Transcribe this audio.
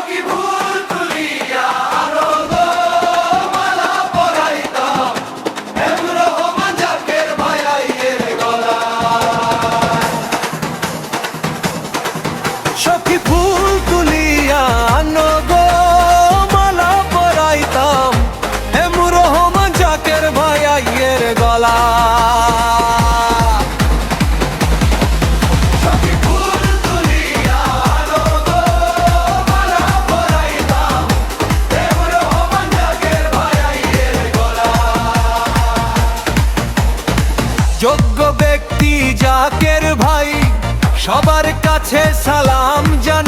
সখী ফুল তুলিয়া আনো গো, মালা পরাইতাম এমন রহমান জাকের ভাইয়ের গলায়। সখী ফুল তুলিয়া আনো গো, মালা পরাইতাম এমন রহমান জাকের ভাইয়ের গলায়। সখী ফুল তুলিয়া আনো গো, মালা পরাইতাম এমন রহমান জাকের ভাইয়ের গলায়। যোগ্য ব্যক্তি জাকের ভাই, সবার কাছে সালাম জানাই।